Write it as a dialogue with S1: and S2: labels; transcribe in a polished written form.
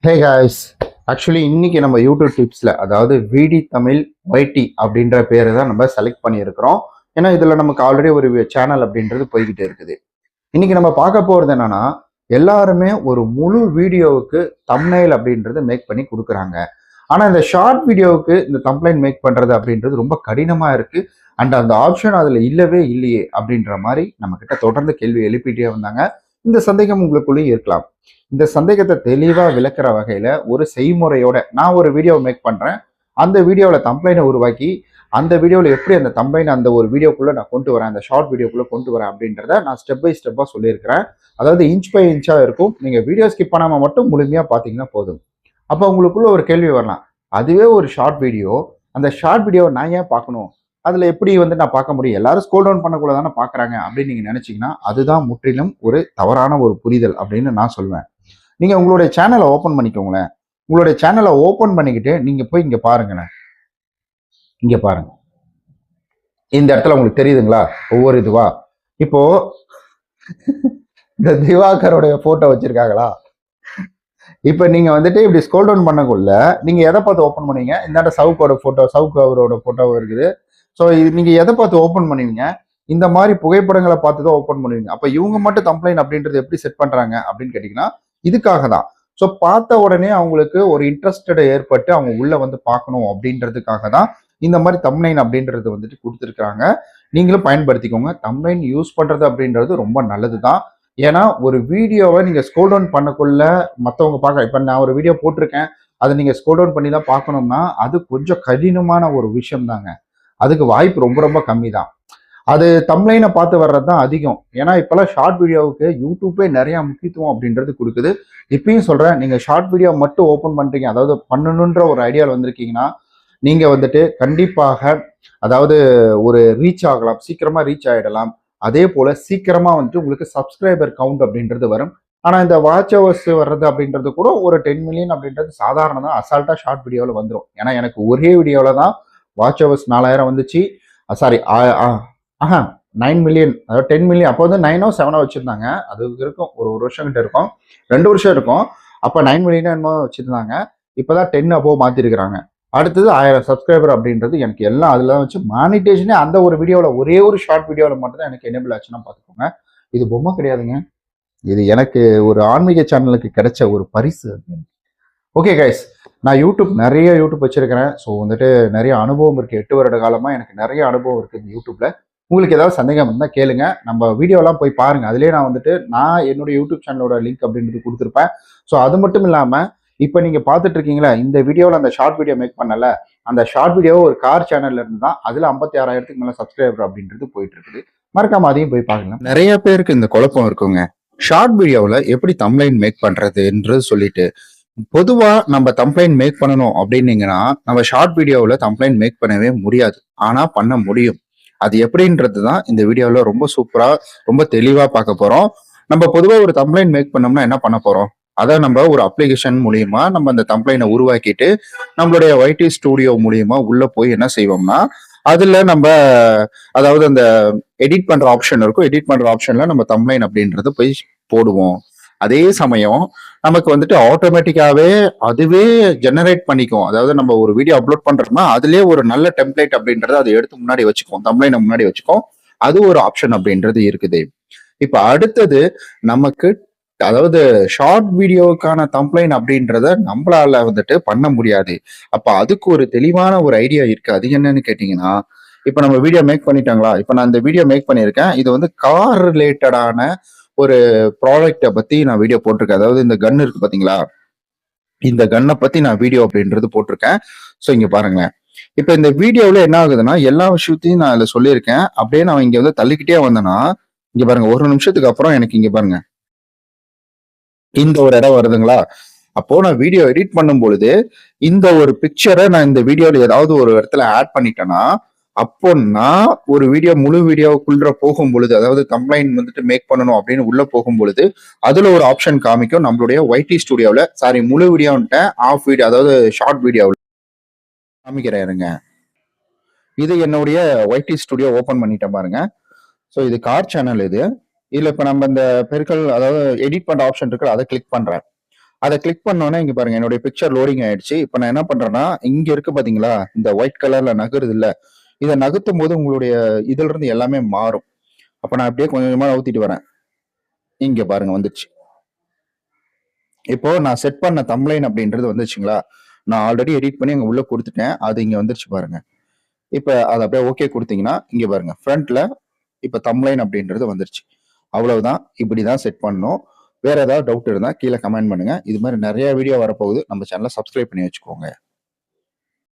S1: Hey guys, actually இன்னைக்கு நம்ம YouTube டிப்ஸில் அதாவது விடி தமிழ் ஒய்டி அப்படின்ற பேரை தான் நம்ம செலக்ட் பண்ணியிருக்கிறோம். ஏன்னா இதில் நமக்கு ஆல்ரெடி ஒரு சேனல் அப்படின்றது போய்கிட்டு இருக்குது. இன்னைக்கு நம்ம பார்க்க போகிறது என்னன்னா, எல்லாருமே ஒரு முழு வீடியோவுக்கு தம்ப்நெயில் அப்படின்றது மேக் பண்ணி கொடுக்குறாங்க. ஆனால் இந்த ஷார்ட் வீடியோவுக்கு இந்த தம்ப்நெயில் மேக் பண்ணுறது அப்படின்றது ரொம்ப கடினமாக இருக்குது. அண்ட் அந்த ஆப்ஷன் அதில் இல்லவே இல்லையே அப்படின்ற மாதிரி நம்மக்கிட்ட தொடர்ந்து கேள்வி எழுப்பிட்டே வந்தாங்க. இந்த சந்தேகம் உங்களுக்குள்ளேயும் இருக்கலாம். இந்த சந்தேகத்தை தெளிவாக விளக்குற வகையில் ஒரு செய்முறையோட நான் ஒரு வீடியோ மேக் பண்ணுறேன். அந்த வீடியோவில் தம்ப்நெயிலை உருவாக்கி அந்த வீடியோவில் எப்படி அந்த தம்ப்நெயிலை அந்த ஒரு வீடியோக்குள்ளே நான் கொண்டு வரேன், அந்த ஷார்ட் வீடியோக்குள்ளே கொண்டு வரேன் அப்படின்றத நான் ஸ்டெப் பை ஸ்டெப்பாக சொல்லியிருக்கிறேன். அதாவது இன்ச் பை இன்ச்சாக இருக்கும். நீங்கள் வீடியோ ஸ்கிப் பண்ணாமல் மட்டும் முழுமையாக பார்த்தீங்கன்னா போதும். அப்போ உங்களுக்குள்ள ஒரு கேள்வி வரலாம், அதுவே ஒரு ஷார்ட் வீடியோ, அந்த ஷார்ட் வீடியோவை நான் ஏன் பார்க்கணும், அதில் எப்படி நான் பார்க்க முடியும், எல்லாரும் ஸ்க்ரோல் டவுன் பண்ணக்குள்ள தானே பார்க்குறாங்க அப்படின்னு நீங்கள் நினச்சிங்கன்னா அதுதான் முற்றிலும் ஒரு தவறான ஒரு புரிதல் அப்படின்னு நான் சொல்வேன். நீங்கள் உங்களுடைய சேனலை ஓப்பன் பண்ணிக்கோங்களேன். உங்களுடைய சேனலை ஓப்பன் பண்ணிக்கிட்டு நீங்கள் போய் இங்கே பாருங்களேன். இங்கே பாருங்க, இந்த இடத்துல உங்களுக்கு தெரியுதுங்களா ஒவ்வொரு இதுவா. இப்போ இந்த திவாகருடைய போட்டோ வச்சிருக்காங்களா. இப்போ நீங்க இப்படி ஸ்க்ரோல் டவுன் பண்ணக்குள்ள நீங்க எதை பார்த்து ஓப்பன் பண்ணுவீங்க? இந்த சவுக்கோட போட்டோ, சவுக்கு அவரோட போட்டோ இருக்குது. ஸோ இது நீங்க எதை பார்த்து ஓப்பன் பண்ணுவீங்க? இந்த மாதிரி புகைப்படங்களை பார்த்து தான் ஓப்பன் பண்ணுவீங்க. அப்ப இவங்க மட்டும் தம்ப்நெயில் அப்படின்றது எப்படி செட் பண்றாங்க அப்படின்னு கேட்டீங்கன்னா இதுக்காக தான். ஸோ பார்த்த உடனே அவங்களுக்கு ஒரு இன்ட்ரெஸ்டட் ஏற்பட்டு அவங்க உள்ள பார்க்கணும் அப்படின்றதுக்காக தான் இந்த மாதிரி தம்ப்நெயில் அப்படின்றது கொடுத்துருக்காங்க. நீங்களும் பயன்படுத்திக்கோங்க. தம்ப்நெயில் யூஸ் பண்றது அப்படின்றது ரொம்ப நல்லது தான். ஏன்னா ஒரு வீடியோவை நீங்க ஸ்க்ரோல் டவுன் பண்ணக்குள்ள மற்றவங்க பார்க்க, இப்போ நான் ஒரு வீடியோ போட்டிருக்கேன், அதை நீங்க ஸ்க்ரோல் டவுன் பண்ணி தான் பார்க்கணும்னா அது கொஞ்சம் கடினமான ஒரு விஷயம் தாங்க. அதுக்கு வாய்ப்பு ரொம்ப ரொம்ப கம்மி தான். அது தம்ப்நெயிலை பார்த்து வர்றது தான் அதிகம். ஏன்னா இப்போல்லாம் ஷார்ட் வீடியோவுக்கு யூடியூப்பே நிறைய முக்கியத்துவம் அப்படின்றது கொடுக்குது. இப்பயும் சொல்றேன், நீங்க ஷார்ட் வீடியோ மட்டும் ஓப்பன் பண்றீங்க, அதாவது பண்ணணுன்ற ஒரு ஐடியாவில் வந்திருக்கீங்கன்னா நீங்க கண்டிப்பாக அதாவது ஒரு ரீச் ஆகலாம், சீக்கிரமா ரீச் ஆகிடலாம். அதே போல சீக்கிரமா உங்களுக்கு சப்ஸ்கிரைபர் கவுண்ட் அப்படின்றது வரும். ஆனா இந்த வாட்ச் ஹவர்ஸ் வர்றது அப்படின்றது கூட ஒரு 10 மில்லியன் அப்படின்றது சாதாரண தான், அசால்ட்டா ஷார்ட் வீடியோவில் வந்துடும். ஏன்னா எனக்கு ஒரே வீடியோவில் தான் வாட்ச் ஹவர்ஸ் 4000 வந்துச்சு. சாரி, 9 மில்லியன், அதாவது 10 மில்லியன். அப்போ 9ஓ 7ஓ வச்சிருந்தாங்க. அது இருக்கும், ஒரு வருஷம் கிட்ட இருக்கும், 2 வருஷம் இருக்கும். அப்போ 9 மில்லியன் என்னமோ வச்சிருந்தாங்க. இப்போதான் 10 அபோவ் மாத்திருக்கிறாங்க. அடுத்தது 1000 சப்ஸ்கிரைபர் அப்படின்றது எனக்கு எல்லாம் அதில் வச்சு மானிட்டேஷனே அந்த ஒரு வீடியோவில், ஒரே ஒரு ஷார்ட் வீடியோவில் மட்டும் தான் எனக்கு எனேபிள் ஆச்சுன்னா பார்த்துக்கோங்க. இது பொம்மை கிடையாதுங்க, இது எனக்கு ஒரு ஆன்மீக சேனலுக்கு கிடைச்ச ஒரு பரிசு. ஓகே கைஸ், நான் நிறைய யூடியூப் வச்சிருக்கிறேன். ஸோ நிறைய அனுபவம் இருக்குது. 8 வருட காலமாக எனக்கு நிறைய அனுபவம் இருக்குது இந்த யூடியூப்ல. உங்களுக்கு ஏதாவது சந்தேகம் இருந்தால் கேளுங்க, நம்ம வீடியோலாம் போய் பாருங்க. அதுலேயே நான் என்னுடைய யூடியூப் சேனலோட லிங்க் அப்படின்றது கொடுத்துருப்பேன். ஸோ அது மட்டும் இல்லாமல் இப்போ நீங்க பார்த்துட்டு இருக்கீங்களா, இந்த வீடியோவில் அந்த ஷார்ட் வீடியோ மேக் பண்ணல, அந்த ஷார்ட் வீடியோ ஒரு கார் சேனல்ல இருந்து தான், அதுல 56,000க்கு மேல சப்ஸ்கிரைபர் அப்படின்றது போயிட்டு இருக்குது. மறக்காம அதையும் போய் பாருங்க. நிறைய பேருக்கு இந்த குழப்பம் இருக்குங்க, ஷார்ட் வீடியோவில் எப்படி தம்ப்நெயில் மேக் பண்றதுன்றது சொல்லிட்டு. பொதுவா நம்ம தம்ப்நெயில் மேக் பண்ணணும் அப்படின்னீங்கன்னா நம்ம ஷார்ட் வீடியோவில் தம்ப்நெயில் மேக் பண்ணவே முடியாது. ஆனா பண்ண முடியும். அது எப்படின்றது தான் இந்த வீடியோவில் ரொம்ப சூப்பரா, ரொம்ப தெளிவா பார்க்க போறோம். நம்ம பொதுவாக ஒரு தம்ப்நெயில் மேக் பண்ணோம்னா என்ன பண்ண போறோம், அதை நம்ம ஒரு அப்ளிகேஷன் மூலியமா நம்ம அந்த தம்ப்நெயிலை உருவாக்கிட்டு நம்மளுடைய ஒய்டி ஸ்டூடியோ மூலியமா உள்ள போய் என்ன செய்வோம்னா அதுல நம்ம அதாவது அந்த எடிட் பண்ற ஆப்ஷன் இருக்கும், எடிட் பண்ற ஆப்ஷன்ல நம்ம தம்ப்நெயில் அப்படின்றத போய் போடுவோம். அதே சமயம் நமக்கு ஆட்டோமேட்டிக்காவே அதுவே ஜெனரேட் பண்ணிக்கும். அதாவது நம்ம ஒரு வீடியோ அப்லோட் பண்றோம்னா அதுலயே ஒரு நல்ல டெம்ப்ளேட் அப்படின்றத அதை எடுத்து முன்னாடி வச்சுக்கோம், தம்ப்நெயிலை முன்னாடி வச்சுக்கோம். அது ஒரு ஆப்ஷன் அப்படின்றது இருக்குது. இப்ப அடுத்தது நமக்கு அதாவது ஷார்ட் வீடியோவுக்கான தம்ப்நெயில் அப்படின்றத நம்மளால பண்ண முடியாது. அப்ப அதுக்கு ஒரு தெளிவான ஒரு ஐடியா இருக்கு. அது என்னன்னு கேட்டீங்கன்னா, இப்ப நம்ம வீடியோ மேக் பண்ணிட்டாங்களா, இப்ப நான் இந்த வீடியோ மேக் பண்ணியிருக்கேன், இது கார் ரிலேட்டடான ஒரு ப்ராடக்டை பத்தி நான் வீடியோ போட்டிருக்கேன். அதாவது இந்த கன் இருக்கு பாத்தீங்களா, இந்த கன்னை பத்தி நான் வீடியோ அப்படின்றது போட்டிருக்கேன். ஸோ இங்க பாருங்களேன், இப்ப இந்த வீடியோவில் என்ன ஆகுதுன்னா எல்லா விஷயத்தையும் நான் இதுல சொல்லியிருக்கேன். அப்படியே நான் இங்க தள்ளிக்கிட்டே வந்தேன்னா இங்க பாருங்க, ஒரு நிமிஷத்துக்கு அப்புறம் எனக்கு இங்க பாருங்க இந்த ஒரு இடம் வருதுங்களா. அப்போ நான் வீடியோ எடிட் பண்ணும் பொழுது இந்த ஒரு பிக்சரை நான் இந்த வீடியோல ஏதாவது ஒரு இடத்துல ஆட் பண்ணிட்டேன்னா, அப்போ நான் ஒரு வீடியோ முழு வீடியோக்குள்ள போகும் பொழுது, அதாவது தம்ப்நெயில் மேக் பண்ணணும் அப்படின்னு உள்ள போகும் பொழுது அதுல ஒரு ஆப்ஷன் காமிக்கும் நம்மளுடைய ஒய்டி ஸ்டுடியோவில். சாரி, முழு வீடியோன்ட்ட ஆஃப் வீடியோ, அதாவது ஷார்ட் வீடியோவில் காமிக்கிறேன். இது என்னுடைய ஒய்டி ஸ்டுடியோ ஓபன் பண்ணிட்டேன் பாருங்க. ஸோ இது கார் சேனல். இதுல இப்ப நம்ம இந்த பெருக்கல், அதாவது எடிட் பண்ற ஆப்ஷன் இருக்கு, அதை கிளிக் பண்றேன். அதை கிளிக் பண்ணோன்னே இங்க பாருங்க என்னுடைய பிக்சர் லோடிங் ஆயிடுச்சு. இப்போ நான் என்ன பண்றேன்னா இங்க இருக்கு பாத்தீங்களா, இந்த ஒயிட் கலர்ல நகருது இல்ல, இதை நகர்த்தும் போது உங்களுடைய இதுல இருந்து எல்லாமே மாறும். அப்ப நான் அப்படியே கொஞ்சம் கொஞ்சமா நவுத்திட்டு வரேன். இங்க பாருங்க வந்துச்சு. இப்போ நான் செட் பண்ண தம்ப்லைன் அப்படின்றது வந்துச்சுங்களா, நான் ஆல்ரெடி எடிட் பண்ணி அங்க உள்ள கொடுத்துட்டேன். அது இங்க வந்துருச்சு பாருங்க. இப்ப அதை அப்படியே ஓகே கொடுத்தீங்கன்னா இங்க பாருங்க ஃப்ரண்ட்ல இப்ப தம்ப்லைன் அப்படின்றது வந்துருச்சு. அவ்வளவுதான். இப்படிதான் செட் பண்ணணும். வேற ஏதாவது டவுட் இருந்தா கீழே கமெண்ட் பண்ணுங்க. இது மாதிரி நிறைய வீடியோ வரப்போகுது. நம்ம சேனலை சப்ஸ்கிரைப் பண்ணி வச்சுக்கோங்க.